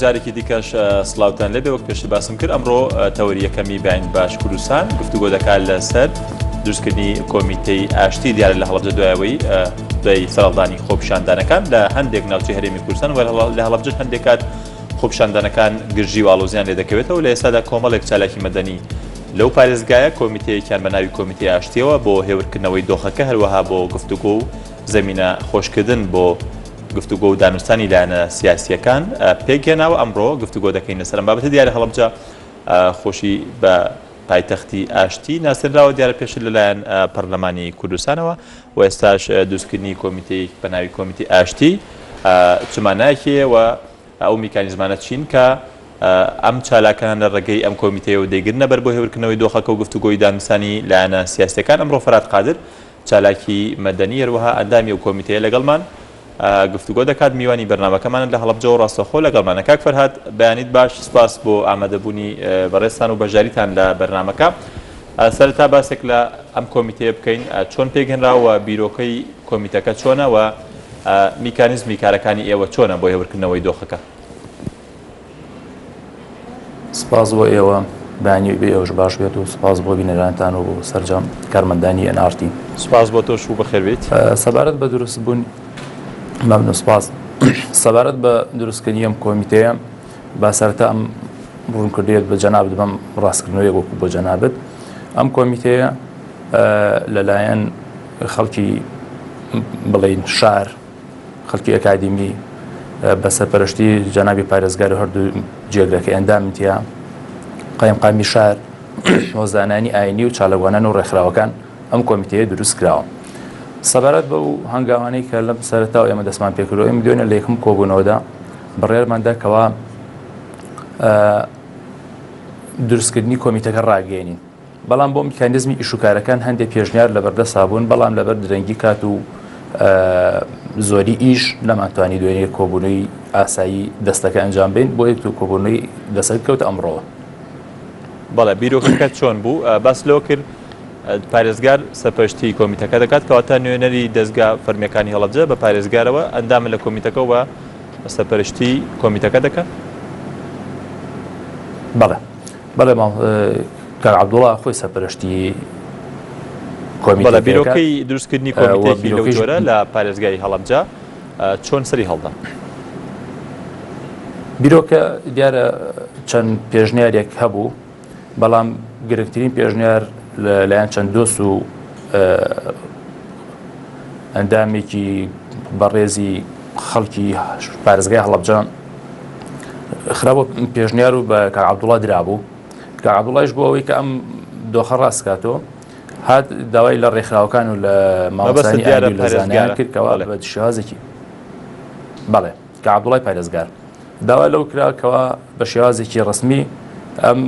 جارێکی دیکەش سڵاوتان لەبێ وەک پێشتر باسم کرد ئەمڕۆ تەوەری یەکەمی بەعین باش کوردستان گفتوگۆ دەکات لەسەر دروستکردنی کۆمیتەی ئاشتی دیارە لە هەڵەبجە دوای سەرەڵدانی خۆپیشاندانەکان لە هەندێک ناوچەی هەرێمی کوردستان و لە هەڵەبجە هەندێک کات خۆپیشاندانەکان گرژی و ئاڵۆزیان لێ دەکەوێتەوە لە ئێستادا کۆمەڵێک چالاکی مەدەنی لەو پارێزگایە کۆمیتەیەکیان بە ناوی کۆمیتەی ئاشتیەوە بۆ هێورکردنەوەی دۆخەکە هەروەها بۆ گفتوگۆ و زەمینە خۆشکردن بۆ گفتوگۆ و دانوستانی لایەنە سیاسیەکان پێکهێناوە ئەمڕۆ گفتوگۆ دەکەین لەسەر ئەم بابەتە دیارە هەڵەبجە خۆشی بە پایتەختی ئاشتی ناسێنراوە دیارە پێشتر لەلایەن پەرلەمانی کوردستانەوە و ئێستاش دروستکردنی کۆمیتەیەک بە ناوی کۆمیتەی ئاشتی چمانایەکێ و ئەو میکانیزمانە چین کە ئەم چالاکان لە ڕێگەی ئەم کۆمیتەیەوە دەیگرنە بەر بۆ هێورکردنەوەی دۆخەکە و گفتوگۆی دانوستانی لایەنە سیاسیەکان ئەمڕۆ فەرات قادر چالاکی مەدەنی هەروەها ئەندامی ئەو کۆمیتەیە لەگەڵمان گفتوگۆ دەکات میوانی بەرنامەکەمان لە هەڵەبجە و ڕاستەخۆ لەگەڵمانە کاک فەرهاد بەیانیت باش سپاس بۆ ئامادەبوونی بەڕێستان و بەژاریتان لە بەرنامەکە سەرەتا باسێک لە ئەم کۆمیتەیە بکەین چۆن پێگەنراوە بیرۆکەی کۆمیتەکە چۆنە و میکانیزمی کارەکانی ئێوە چۆنە بۆ هێورکردنەوەی دۆخەکە سپاس بۆ ئێوە بانی بێ ئەوش باش بێت و سپاس بۆ بینەرانتان و سەرجەم کارمەندانی NRT سپاس بۆ تۆش و بەخێربێت سەبارەت بە دروستبوون مەمنون سپاس سەبارەت بە دروستکردنی ئەم کۆمیتەیە با سەرەتا ئەم ڕوونکردویەک بە جەناب دەبەم ڕاستکردنەوەیەک وەکو بۆ جەنابەت ئەم کۆمیتەیە لەلایەن خەڵکی بڵین شار خەڵکی ئەکادیمی بە سەرپەرشتی جەنابی پارێزگار و هەردوو جێگرەکەی ئەندامتیا قایمقامی شار وەزانانی ئاینی و چالەوانان و ڕێکخراوەکان ئەم کۆمیتەیە دروست کراوە سەبارەت بە و هەنگاوانەی کە لەم سەرەتاوە ئێمە دەستمان پێکردەوە ئێمە دوێنێ لە یەکەم کۆبوونەوەدا بڕێرماندا کەوا دروستکردنی کۆمیتەکە ڕاگەێنین بەڵام بۆ میکانیزمی ئیشوکارەکان هەندێک پێشنیار لەبەردەسا بوون بەڵام لەبەر درەنگی کات و زۆری ئیش نەمانتوانی دوێنێ کۆبوونەوەی ئاسایی دەستەکە ئەنجام بین بۆ یەک کۆبوونەوەی دەسەر کەوت ئەمڕۆوە بەڵێ بیرۆکەکە چۆن بوو باس لەوە کرد پارێزگار سەرپەرشتی کۆمیتەکە دەکات کەواتە نوێنەری دەستگا فەرمیەکانی هەڵەبجە بە پارێزگارەوە ئەندامە لە کۆمیتەکە و سەرپەرشتی کۆمیتەکە دەکات بەڵێ کاک عەبدوڵڵا خۆی سەرپەرشتی کۆمیتەکە بیرۆکەی دروستکردنی کۆمیتەیەکی لەو جۆرە لە پارێزگای هەڵەبجە چۆن سەری هەڵدا بیرۆکە دیارە چەند پێشنیارێک هەبوو بەڵام گرنگترین پێشنیار لەلایەن چەند دۆست و ئەندامێکی بەڕێزی خەڵکی پارێزگای هەڵەبجە خراوە پێشنیار و بە کاک عەبدوڵڵا درابوو کاک عەبدوڵڵایش بۆ ئەوەی کە ئەم دۆخە ڕاستکاتەوە هات داوای لە ڕێکخراوەکان و لە مامۆستانی ئاینی و لە زانایان کردکەوە بە شێوازێکی بەڵێ کاک عەبدوڵڵای پارێزگار داوا لەو کراکەوە بە شێوازێکی ڕسمی ئەم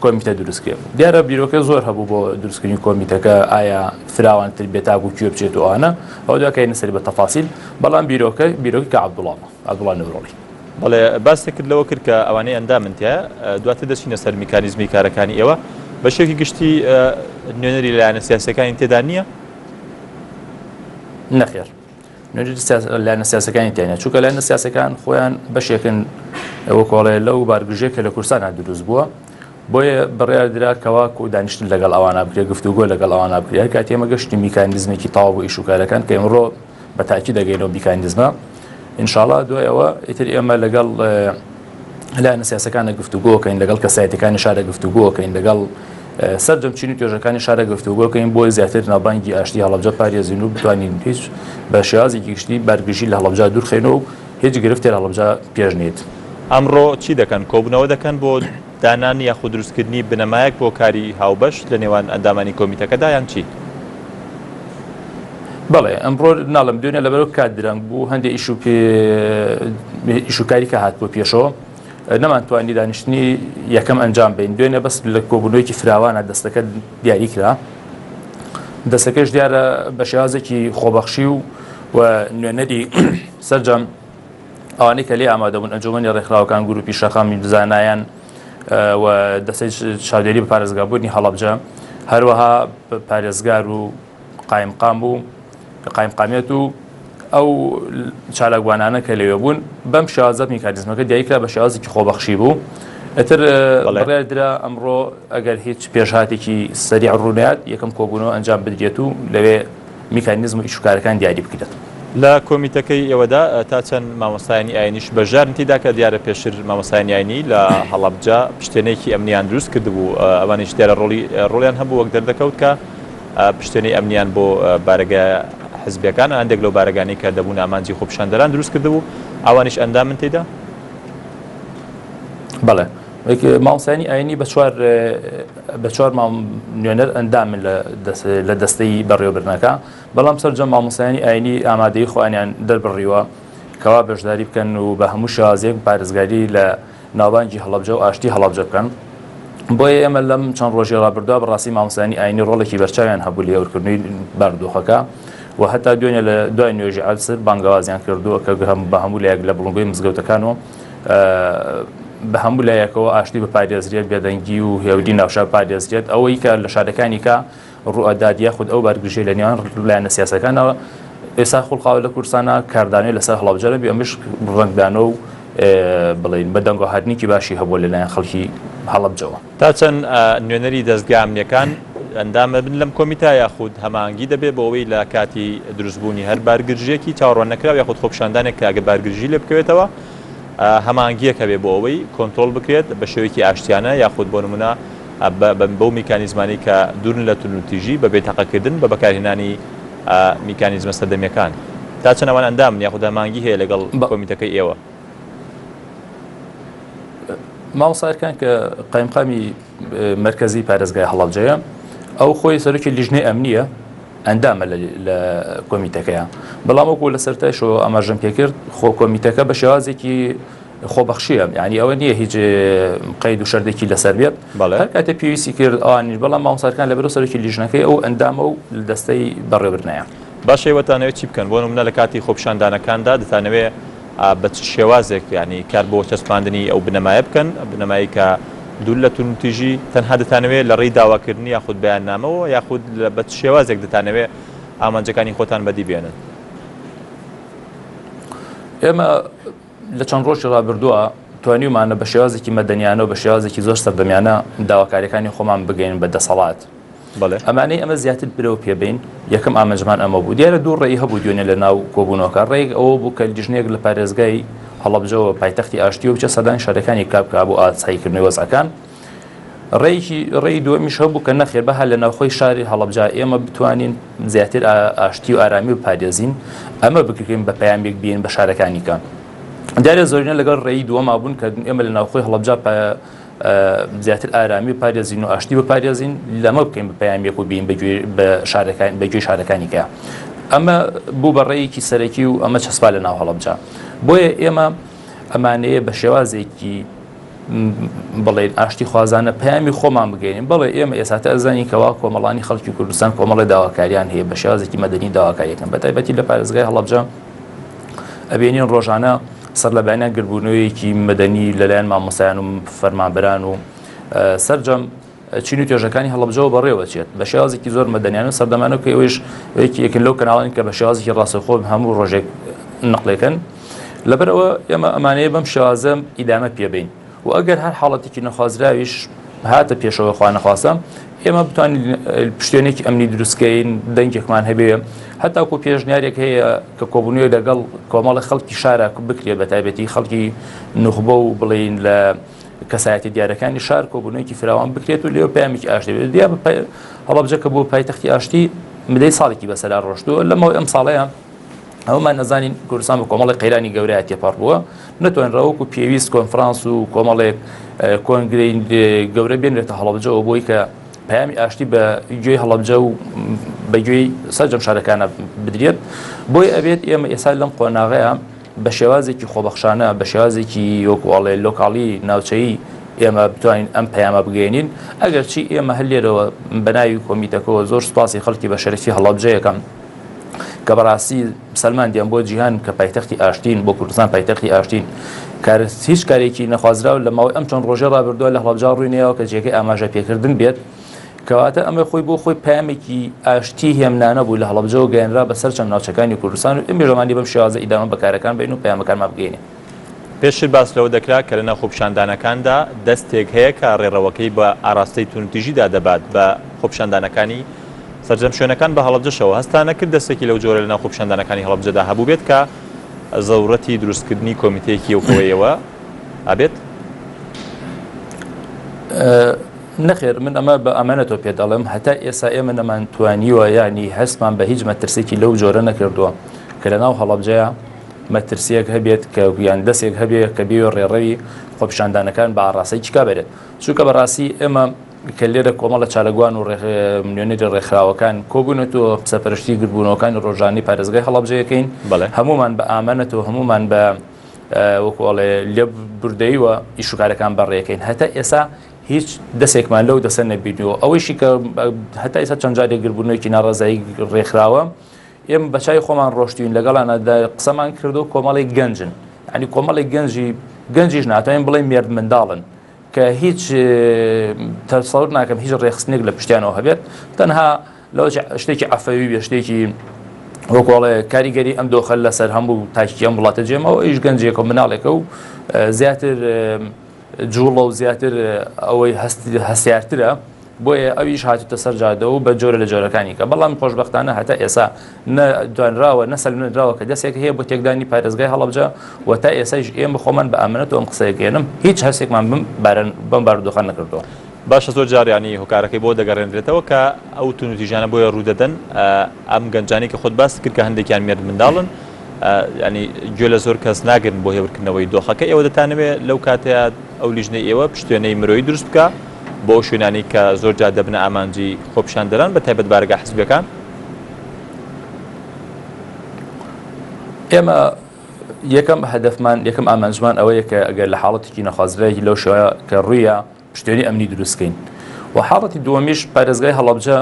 کۆمیتە دروستکرێ دیارە بیرۆکە زۆر هەبوو بۆ دروستکردنی کۆمیتەکە ئایا فراوانتر بێتاک و کوێ بچێت و ئەوانە ئەو دوکەین سەری بە تەفاسیل بەڵام بیرۆکەی کە عەبدوڵڵا نەورۆڵی بەڵێ باسی کرد لەوە کرد کە ئەوانەی ئەندامنتە دواتر دەچینە سەر میکانیزمی کارەکانی ئێوە بە شێوکی گشتی نوێنەری لایەنە سیاسیەکانی تێدا نییە نەخێر لایەنە سیاسەکانی تێنە چونکە لایەنە سیاسەکان خۆیان بەشێکن ئەوە کۆڵێ لەو بارگژێک کە لە کوردستانە دروست بووە بۆیە بڕیاردرا کەوا و دانیشتن لەگەڵ ئەوانە بکرێت گفتوگۆ لەگەڵ ئەوانە بکرێت کاتی ئێمە گەشتی میکانیزمێکی تەواو بۆ ئیشوکارەکان کە ئەمڕۆ بە تاکی دەگەینەوە میکانیزمە ئینشاڵڵا دوایەوە ئیتر ئێمە لەگەڵ لایەنە سیاسەکانە گفتوگۆکەین لەگەڵ کەسایەتەکانی شارە گفتوگۆکەین لەگەڵ سەرجەم چینی توێژەکانی شارە گفتوگۆکەین بۆی زیاتر ناوبانگی ئاشتی هەڵەبجە پارێزین و بتوانین هیچ بە شێوازێکی گشتی بەرگژی لە هەڵەبجە دوورخێنەوە و هیچ گرفتێ هەڵەبجە پێشنێت ئەمڕۆ چی دەکەن کۆبوونەوە دەکەن بۆ دانانی یاخود دروستکردنی بنەمایەک بۆ کاری هاوبەش لە نێوان ئەندامانی کۆمیتەکەدا یان چی بەڵێ ئەمڕۆ ناڵم دوێنێ لەبەرەوە کات درەنگ بوو هەندێک ئیشوکاری کە هات بۆ پێشەوە نەمانتوانی دانیشتنی یەکەم ئەنجام بین دوێنێ بەس لە کۆبوونەوەیکی فراوانە دەستەکە دیاری کرا دەستەکەش دیارە بە شێوازێکی خۆبەخشی و نوێنەری سەرجەم ئەوانەی کە لێ ئامادەبوون ئەنجومەنی ڕێکخراوەکان گروپی شەقامی زانایان و دەستەی چاودێری بە پارێزگابوونی هەڵەبجە هەروەها پارێزگار و قایمقام بوو قایمقامێت و ئەو چالاکوانانە کە لێوە بوون بەم شێوازە میکانیزمەکە دیاریکرا بە شێوازێکی خۆبەخشی بوو. ئەتر بڕیاردرا ئەمڕۆ ئەگەر هیچ پێشهاتێکی سەریع ڕوونات یەکەم کۆبوونەوە ئەنجام بدرێت و لەوێ میکانیزم ئیشوکارەکان دیاری بکرێت. لە کۆمیتەکەی ئێوەدا تا چەند مامۆستایانی ئاینیش بەژارن تێدا کە دیارە پێشتر مامۆستایانی ئاینی لە هەڵەبجە پشتێنێکی ئەمنیان دروست کردبوو ئەوانیش دیارە ڕۆڵیان هەبوو وەک دەردەکەوت کە پشتێنەی ئەمنیان بۆ بارگە حزبەکان هەندێک لەو بارگانی کە دەبوون ئامانجی خۆپیشاندەران دروست کردبوو ئەوانیش ئەندام من تێدا؟ بەڵێ مامۆستایانی ئاینی بە چوار نوێنەر ئەندامن لە دەستەی بەڕێوەبردنەکە، بەڵام سەرجەم مامۆستایانی ئاینی ئامادەی خۆیانیان دەربڕیوە کەوا بەشداری بکەن و بە هەموو شێوازێک پارێزگاری لە ناوبانگی هەڵەبجە و ئاشتی هەڵەبجە بکەن. بۆیە ئێمە لەم چەند ڕۆژی ڕابردووە بەڕاستی مامۆستایانی ئاینی ڕۆڵێکی بەرچاویان هەبوو لە هێورکردنەوەی بارودۆخەکە و هەتا دوێنێ لە دوای نوێژی عەسر بانگەوازیان کردووە کە بە هەموو لایەک لە بڵنگۆی مزگەوتەکانەوە بە هەموو لایەکەوە ئاشتی بەپارێزرێت بێدەنگی و هێودی ناوشار پارێزرێت ئەوەی کە لە شارەکانی کە ڕوئەدات یاخود ئەو بارگژەی لە نێوان لایەنە سیاسەکانەوە ئێستا خوڵقاوە لە کوردستانە کاردانەوەی لەسەر هەڵەبجە بێ ئەمەش ڕەنگدانە و بڵین بە دەنگۆهاتنێکی باشی هەبووە لەلایەن خەڵکی هەڵەبجەوە. تا چەند نوێنەری دەستگا ئەمنیەکان ئەندامە بن لەم کۆمیتا یاخود هەمانگی دەبێت بۆ ئەوەی لە کاتی دروستبوونی هەر بارگرژیەکی چاوەڕوان نەکراو یاخود خۆپیشاندانێک کە ئەگەر بارگرژی لێ بکەوێتەوە هەمانگیەکە بێ بۆ ئەوەی کۆنتترۆل بکرێت بە شێوەیەکی ئاشتیانە یاخود بۆ نمونە بەو میکانیزمانی کە دوورن لە تونوتیژی بە بێتەقەکردن بە بەکارهێنانی میکانیزمە سەردەمیەکان. تا چەند ئەوان ئەندامن یاخود هەمانگی هەیە لەگەڵ کۆمیتەکەی ئێوە؟ مامۆستایەکان کە قایمقامی مرکزی پارێزگای هەڵەبجەیە ئەو خۆی سەرۆکی لیژنەی ئەمنیە ئەندامە لە کۆمیتەکەیە، بەڵام وەکو لە سەرتاشەوە ئاماژەم پێ کرد خۆ کۆمیتەکە بە شێوازێکی خۆبەخشیە، یعنی ئەوە نییە هیچ قەید و شەردێکی لەسەر بێت هەر کاتێ پێویستی کرد ئەوانیش، بەڵام مامۆستایەکان لەبەرەوە سەرۆکی لیژنەکەی ئەو ئەندامە و دەستەی بەڕێوەبردنەیە. باشە ئێوەتانەوێت چی بکەن؟ بۆ نمونە لە کاتی خۆپیشاندانەکاندا دەتانەوێت بە شێوازێک ینی کار بۆ چەسپاندنی ئەو بنەمایە بکەن، بنەمایی کە دوور لە تونوتیژی تەنها دەتانەوێت لە ڕێی داواکردنی یاخود بەیاننامەوە یاخود بە شێوازێک دەتانەوێت ئامانجەکانی خۆتان بەدی بێنن؟ ئێمە لە چەند ڕۆژی ڕابردووە توانیمانە بە شێوازێکی مەدەنیانە و بە شێوازێکی زۆر سەردەمیانە داواکاریەکانی خۆمان بگەین بە دەسەڵات. ئەمانەی ئەمە زیاتر برەوە پێبین یەکەم ئاماژمان ئەمە بوو. دیارە دوو ڕێی هەبوو دوێنێ لە ناو کۆبوونەوەکە. ڕێک ئەوە بوو کە لیژنێک لە پارێزگای هەڵەبجەوە پایتەختی ئاشتی و بچە سەردانی شارەکانی کابکە بۆ ئاساییکردنەوەی وەزعەکان. ڕێی دووەمیش هەبوو کە نەخێر بەها لە ناوخۆی شاری هەڵەبجە ئێمە بتوانین زیاتر ئاشتی و ئارامی بپارێزین، ئەمە بکرێن بە پەیامێک بین بە شارەکانی کە. دیارە زۆرینە لەگەڵ ڕێی دووەما بوون کە ئێمە لە ناوخۆی هەڵەبجە زیاتر ئارامی پارێزین و ئاشتی بپارێزین، لەمە بکەین بە پەیامێک و بین بەگوێی شارەکانی کە. ئەمە بوو بە ڕێیەکی سەرەکی و ئەمە چەسپا لە ناو هەڵەبجە. بۆیە ئێمە ئەمانەیە بە شێوازێکی بڵێن ئاشتی خوازانە پەیامی خۆمان بگەینین. بەڵێ ئێمە ئێستا ئەزانین کەوا کۆمەڵانی خەڵکی کوردستان کۆمەڵی داواکاریان هەیە بە شێوازێکی مەدەنی داواکاریەکەن، بە تایبەتی لە پارێزگای هەڵەبجە ئەبینین ڕۆژانە سەر لە بەیانیان گربوونەوەیەکی مەدەنی لەلایەن مامۆستایان و فەرمانبەران و سەرجەم چین و توێژەکانی هەڵەبجەوە بەڕێوەچێت بە شێوازێکی زۆر مەدەنیان و سەردەمانەوە کە ئەویش یەکێن لەو کەناڵین کە بە شێوازێکی ڕاستەوخۆ هەموو ڕۆژێک نەقلێکن. لەبەرەوە ئێمە ئەمانەیە بەم شێوازە ئیدامە پێبین و ئەگەر هەر حاڵەتێکی نەخوازراویش هاتە پێشەوە خوا نەخواستە ئێمە بتوانین پشتێنێکی ئەمنی دروستکەین، دەنگێکمان هەبێ، هەتاکو پێشنیارێک هەیە کە کۆبوونەوەی لەگەڵ کۆمەڵی خەڵکی شارە بکرێت بە تایبەتی خەڵکی نوخبە و بڵین لە کەسایەتی دیارەکانی شار کۆبوونەوەیکی فراوان بکرێت و لێو پامێکی ئاشتی بێت. دیا هەڵەبجە کە بۆ پایتەختی ئاشتی مدەی ساڵێکی بەسەرا ڕۆشتووە، لەمەوەی ئەم ساڵەیە ئەومان نەزانین کوردستان بە کۆمەڵی قەیرانی گەورەیە تێپەڕ بووە، نەتوانراوەکو پێویست کۆنفرانس و کۆمەڵێک کۆنگرەی گەورە بێنرێتە هەڵەبجەوە بۆی کە پەیامی ئاشتی بە گوێی هەڵەبجە و بە گوێی سەرجەم شارەکانە بدرێت. بۆی ئەبێت ئێمە ئێستا لەم قۆناغەیە بە شێوازێکی خۆبەخشانە بە شێوازێکی وەکوڵێ لۆکاڵی ناوچەیی ئێمە بتوانین ئەم پەیامە بگەێنین. ئەگەر چی ئێمە هەلێرەوە بەناوی کۆمیتەکەەوە زۆر سوپاسی خەڵکی بە شەرەفی هەڵەبجەیەکەم کە بەڕاستی سەلماندیان بۆ جیهان کە پایتەختی ئاشتین بۆ کوردستان پایتەختی ئاشتین هیچ کارێکی نەخوازراوە لە ماوەی ئەم چەند ڕۆژێ ڕابردووە لە هەڵەبجە ڕووینەوە کە جێگەی ئاماژە پێکردن بێت کەواتە ئەمە خۆی بۆ خۆی پامێکی ئاشتی هێمنانە بوو لە هەڵەبجەوە گەێنرا بەسەر چەند ناوچەکانی کوردستان و ئێمەژەمانی بەم شێوازە ئیدامە بەکارەکان بین و پەیامەکانمان بگەینێ. پێشتر باس لەوە دەکرا کە لەناو خۆپیشاندانەکاندا دەستێک هەیە کە ڕێڕەوەکەی بە ئاراستەی تونوتیژیدا دەبات بە خۆپیشاندانەکانی سەرجەم شوێنەکان بە هەڵەبجەشەوە هەستا نەکرد دەستێکی لەو جۆرە لەناو خۆپیشاندانەکانی هەڵەبجەدا هەبوو بێت کە زەورەتی دروستکردنی کۆمیتەیەکی ئەوەیەوە ئابێت؟ نەخێر من ئەمە بە ئەمانەتەوە پێ دەڵێم هەتا ئێستا ئێمە نەمانتوانیوە یعنی هەستمان بە هیچ مەترسێکی لەو جۆرە نەکردووە کە لەناو هەڵەبجەیە مەترسیەک هەبێت کە یان دەستێک هەبێت کە بێ ڕێڕەوی خۆپیشاندانەکان بە ئاڕاستەی چیکا بێت چونکە بەڕاستی ئێمە کە لێرە کۆمەڵە چالەگوان و میلیۆنێری ڕێکخراوەکان کۆبوونەوە سەرپەرشتی گربوونەوەکانی ڕۆژانی پارێزگای هەڵەبجەیەکەین هەمومان بە ئامانەتەوە هەمومان بە وەکوڵێ لێ بردەیوە ئیشوکارەکان بەڕێەکەین هەتا ئێستا هیچ دەستێکمان لەو دەسەر نەبینیەوە ئەوەیشی کە هەتا ئێستا چەند جارێک گربوونەوەیکی ناڕەزایی ڕێکخراوە ئێمە بەچای خۆمان ڕۆشتوین لەگەڵانەدا قسەمان کردو کۆمەڵی گەنجن ینی کۆمەڵی گەنجیش ناتوانین بڵێ مێرد منداڵن کە هیچ تەسەور ناکەم هیچ ڕێخستنێک لە پشتیانەوە هەبێت تەنها لەو شتێکی عەفەوی بێ شتێکی وەکوڵێ کاریگەری ئەم دۆخە لەسەر هەموو تاکی ئەم وڵاتە جێمەوە ئیش گەنجێکە و مناڵێکە و زیاتر جوڵە و زیاتر ئەوەی هەستیارترە بۆیە ئەویش هاتوتە سەر جادە و بە جۆرە لە جۆرەکانی کە بەڵام خۆشبەختانە هەتا ئێستا نەدوانراوە نەسەلمراوە کە دەستێک هەیە بۆ تێکدانی پارێزگای هەڵەبجە و تا ئێستاش ئێمە خۆمان بە ئامانەتەوە ئەم قسەیەکێنم هیچ هەستێکمان بەم بارودۆخان نەکردەوە. باشە زۆر جاریانی هۆکارەکەی بۆ دەگەڕێنرێتەوە کە ئەو تونوتیژانە بۆیە ڕوودەدەن ئەم گەنجانی کە خۆت باس کرد کە هەندێکیان مێرد منداڵن ینی گوێ لە زۆر کەس ناگرن بۆ هێورکردنەوەی دۆخەکە ئێوە دەتانەوێت لەو کاتەیە ئەو لیژنەی ئێوە پشتێنەی مرۆیی دروست بکە بۆ شوێنانی کە زۆر جا دەبنە ئامانجی خۆپیشاندەران بە تایبەت بارگا حیزبەکان. ئێمە یەکەم هەدەفمان یەکەم ئامانجمان ئەوەیە کە ئەگەر لە حاڵەتێکی نەخوازرایەکی لەو شێوەیە کە ڕوویە پشتێنی ئەمنی دروستکەین و حاڵەتی دووەمیش پارێزگای هەڵەبجە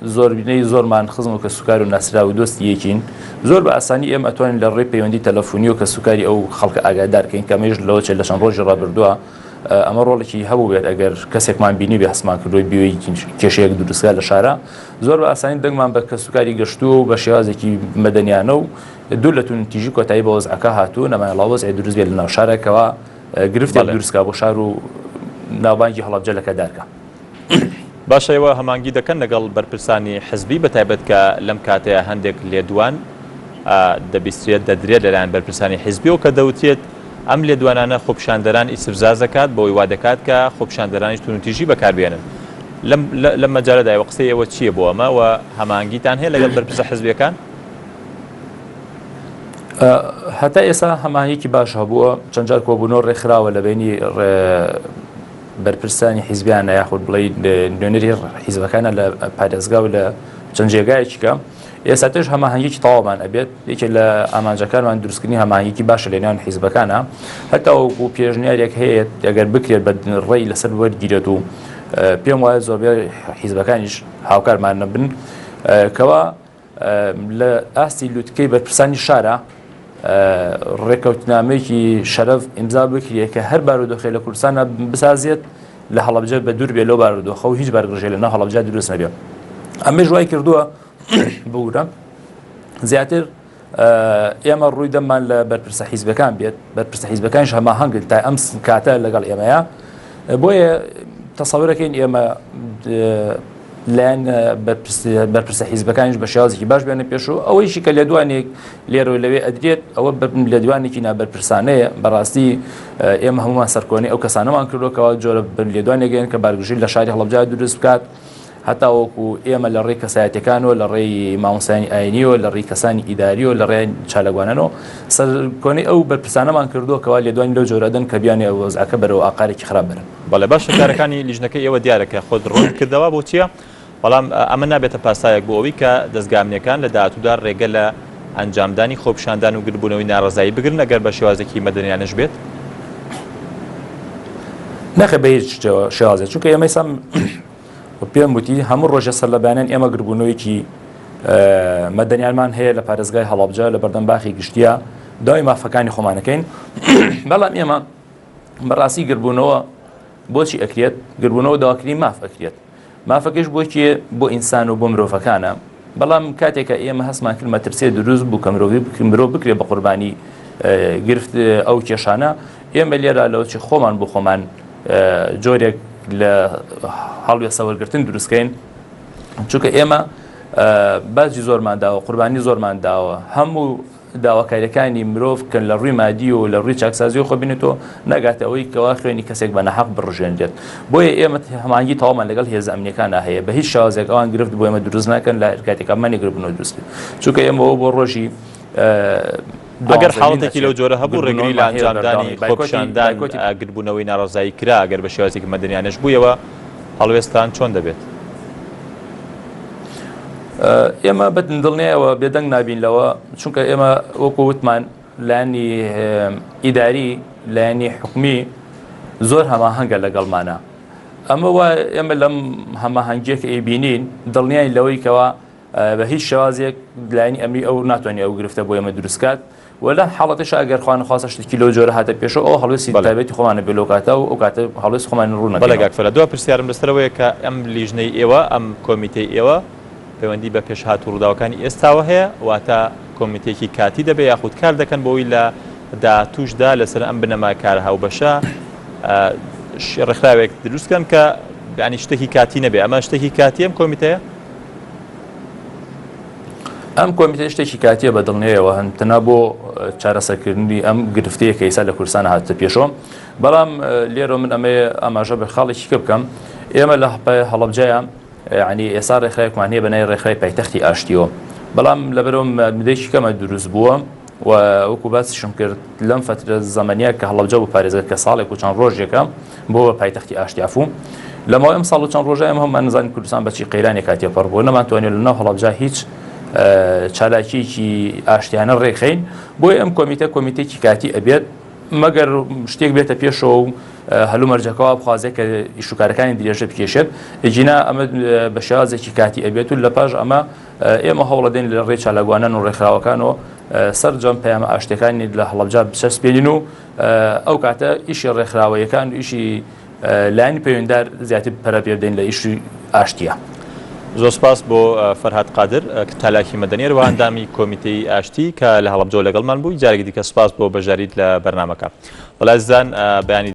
زۆربینەی زۆرمان خزم و کە سوکار و ناسرا و دۆستی یەکین زۆر بە ئاسانی ئێمە ئەتوانین لە ڕێی پەیوەندی تەلەفۆنی و کە سوکاری ئەو خەڵکە ئاگادارکەین کە ئەمەش لەوە چێ لە چەند ڕۆژی ڕابردووە ئەمە ڕۆڵێکی هەبوو بێت ئەگەر کەسێکمان بینی بێ هەسمان کردوی بیوەی کێشەیەک دروستکە لە شارە زۆر بە ئاسانی دەنگمان بە کە سوکاری گەشتووە و بە شێوازێکی مەدەنیانە و دوو لە تونتیژی کۆتایی بە وەزعەکە هاتوو نەمایەڵا وەزعی دروست بێت لە ناو شارێکەوە گرفتێک دروستکە بۆ شار و ناوبانگی هەڵەبجە لەکەدارکە. باشەوە هەمانگی دەکەن لەگەڵ بەرپرسانی حزبی بە تایبەت کە لەم کاتەیە هەندێک لێدوان دەبیسترێت دەدرێت لەلایەن بەرپرسانی حزبیەوە کە دەوتێت ئەم لێدوانانە خۆپیشاندەران ئیسفزا دەکات بۆ وا دەکات کە خۆپیشاندەرانی تونوتیژی بەکاربێنن لەم مەجارەدایەوە قسەی ئێوە چییە بۆ ئەمە و هەمانگیتان هەیە لەگەڵ بەرپرسە حزبیەکان؟ هەتا ئێستا هەمانگیەکی باش هەبووە چەند جار کۆبوونەوە ڕێکخراوە لە بینی بەرپرسانی حیزبیانە یاخود بڵێ نوێنەری حیزبەکانە لە پارێزگا و لە چەند جێگایەکیکە ئێستا تۆش هەماهەنگیی تەواومان ئەبێت یەکێک لە ئامانجەکانمان دروستکردنی هەماهەنگیی باشە لە نێوان حیزبەکانە هەتا وەکو پێشنیارێک هەیە ئەگەر بکرێت بە ڕێی لەسەر وەرگیرێت و پێم وایە زۆربەی حیزبەکانیش هاوکارمان نەبن کەوا لە ئاستی لوتکەی بەرپرسانی شارە ڕێکەوتنامەیەکی شەرەف ئیمزا بکرێت کە هەر بارودۆخی لە کوردستانە بسازێت لە هەڵەبجە بە دوور بێت لەو بارودۆخە و هیچ بارگژێ لە ناو هەڵەبجە دروست نەبێت. ئەمەش وای کردووە بورە زیاتر ئێمە ڕووی دەمان لە بەرپرسە حیزبەکان بێت بەرپرسە حیزبەکانش هەماهەنگن تا ئەم کاتە لەگەڵ ئێمەیە بۆیە تەسەورەکەین ئێمە لایەن بەرپرسە حیزبەکانیش بە شێوازێکی باش بێنە پێشوو ئەوەیشی کە لێدوانێک لێرەوە لەوێ ئەدرێت ئەوە لێدوانێکی نابەرپرسانەیە بەڕاستی ئێمە هەمومان سەرکۆنی ئەو کەسانەمان کردوکەوە جۆرە لێدوانێکگەن کە بارگژی لە شاری هەڵەبجە دروست بکات هەتا وەکو ئێمە لە ڕێی کەسایەتەکانەوە لە ڕێی مامۆستایانی ئاینیەوە لە ڕێی کەسانی ئیداریەوە لە ڕێی چالەگوانەوە سەرکۆنی ئەو بەرپرسانەمان کردوکەوە لێدوانی لەو جۆرەدەن کە بیانی وەزعەکە بەرەوە ئاقارێکی خراپ بەرن. بەڵێ باش کارەکانی لیژنەکەی ئێوە دیارەکە خۆت ڕوون کردەوە بۆ چییە؟ بەڵام ئەمە نابێتە پاسایەک بۆ ئەوەی کە دەستگامنیەکان لە داهاتوودا ڕێگە لە ئەنجامدانی خۆپیشاندان و گربوونەوەی ناڕەزایی بگرن ئەگەر بە شێوازێکی مەدەنیانەش بێت؟ نەخێ بە هیچ شێوازێک چونکە ئێمە ئێستا پێم وتی هەموو ڕۆژە سەر لەبیانیان ئێمە گربوونەوەیکی مەدەنیانمان هەیە لە پارێزگای هەڵەبجە لە بەردەم باخی گشتیە داوای مافەکانی خۆمانەکەین بەڵام ئێمە بەڕاستی گربوونەوە بۆچی ئەکرێت گربوونەوە داواکردنی ماف ئەکرێت مافەکەش بۆکیە بۆ ئینسان و بۆ مرۆڤەکانە بەڵام کاتێکە ئێمە هەستمان کرد مەترسێ دروست بوو کە مرۆڤ بکرێ بە قوربانی گرفت ئەو کێشانە ئێمە لێرە لەوچی خۆمان بۆ خۆمان جۆرێک لە هەڵوێ سەوەرگرتن دروستکەین چونکە ئێمە باجی زۆرمان داوە قوربانی زۆرمان داوە هەموو داواکاریەکانی مرۆڤ کە لە ڕووی مادی و لە ڕووی چاکسازی خۆ بینێتەوە ناگاتە ئەوەی کەوا خوێنی کەسێک بە نەحەق بڕژێنرێت بۆیە ئێمە هەمانگی تەواومان لەگەڵ هێز ئەمنیەکانە هەیە بە هیچ شێوازێک ئەوان گرفت بۆ ئێمە دروست ناکەن لە کاتێکمانی گربنەوە دروست چونکە ئێمەوە بۆ ڕۆژی ئەگەر حاڵەتێکی لەو جۆرە هەبوو ڕێگری لە ئەنجامدانی خۆپیشاندان ئاگربوونەوەی ناڕازایی کرا ئەگەر بە شێوازێکی مەدەنیانش بوویەوە هەڵوێستان چۆن دەبێت؟ ئێمە بەدڵنیەوە بێدەنگ نابینلەوە چونکە ئێمە وەکو وتمان لایانی ئیداری لایانی حکومی زۆر هەماهەنگە لەگەڵمانە ئەمە وە ئێمە لەم هەماهەنگیەکە ئەیبینین دڵنیای لەوەی کەوا بە هیچ شێوازێک لایانی ئەمری ئەو ناتوانێت ئەو گرفتە بۆ ئێمە دروستکات ولا حاڵەتش ئەگەر خوان خواستە شتێکی لەو جۆرە هاتە پێشەوە ئەو هەڵوێستی تایبەتی خۆمانە بێلۆکاتە و ئەو کاتە هەڵوێست خۆمان ڕوو نەکەین. بەڵێ کاکفەرە دووە پرسیارم لەسەرەوەیە کە ئەم لیژنەی ئێوە ئەم کۆمیتەی ئێوە پەیوەندی بە پێشهات و ڕووداوەکانی ئێستاوە هەیە واتە کۆمیتێکی کاتی دەبێت یاخود کار دەکەن بۆی لە داهاتووشدا لەسەر ئەم بنەما کار هاوبەشە ڕێکخراوێک دروستکەن کە ینی شتێکی کاتی نەبێ ئەمە شتێکی کاتی ئەم کۆمیتەیە؟ ئەم کۆمیتە شتێکی کاتیە بە دڵنیەوە هەنتەنا بۆ چارەسەرکردنی ئەم گرفتەیە کە ئێستا لە کوردستان هاتە پێشەوە بەڵام لێرە من ئەمەیە ئاماژە بە خاڵێکی کە بکەم ئێمە لە هەڵەبجەیە ینی ئێستا ڕێکخراوێکمان هەیە بەنای ڕێکخراوی پایتەختی ئاشتیەوە بەڵام لەبەرەوە مادەیەکی کەمە دروست بووە و وەکو باسیشم کرد لەم فترە زەمانیە کە هەڵەبجە بۆ پارێزەکە کە ساڵێک و چەند ڕۆژێکە بۆ پایتەختی ئاشتیافوو لەماوەی ئەم ساڵ و چەند ڕۆژە ئێمە هەممان نزانین کوردستان بەچی قەیرانی کاتێ پەڕ بوو نەمانتوانێت لەناو هەڵەبجە هیچ چالاکیێکی ئاشتیانە ڕێکخین بۆی ئەم کۆمیتەیەکی کاتی ئەبێت مەگەر شتێک بێتە پێشەوە و هەلومەرجەکەەوە بخوازێت کە ئیشوکارەکانی درێژە بکێشێت ئەجینا ئەمە بە شێوازێکی کاتی ئەبێت و لە پاش ئەمە ئێمە هەوڵەدەین لە ڕێ چالاگوانان و ڕێکخراوەکانەوە سەرجەم پەیامە ئاشتەکانی لە هەڵەبجە بچەسپێنین و ئەو کاتە ئیشی ڕێکخراوەیەکان و ئیشی لایانی پەیوەنددار زیاتر پەرە پێ بدەین لە ئیشی ئاشتیە. زۆر سپاس بۆ فەرهاد قادر تالاکی مەدەنی ڕەواندامی کۆمیتەی ئاشتی کە لە هەڵەبجە لەگەڵمان بووی جارێکی دیکە سپاس بۆ بەژاریت لە بەرنامەکە. وەڵازدان بەیانی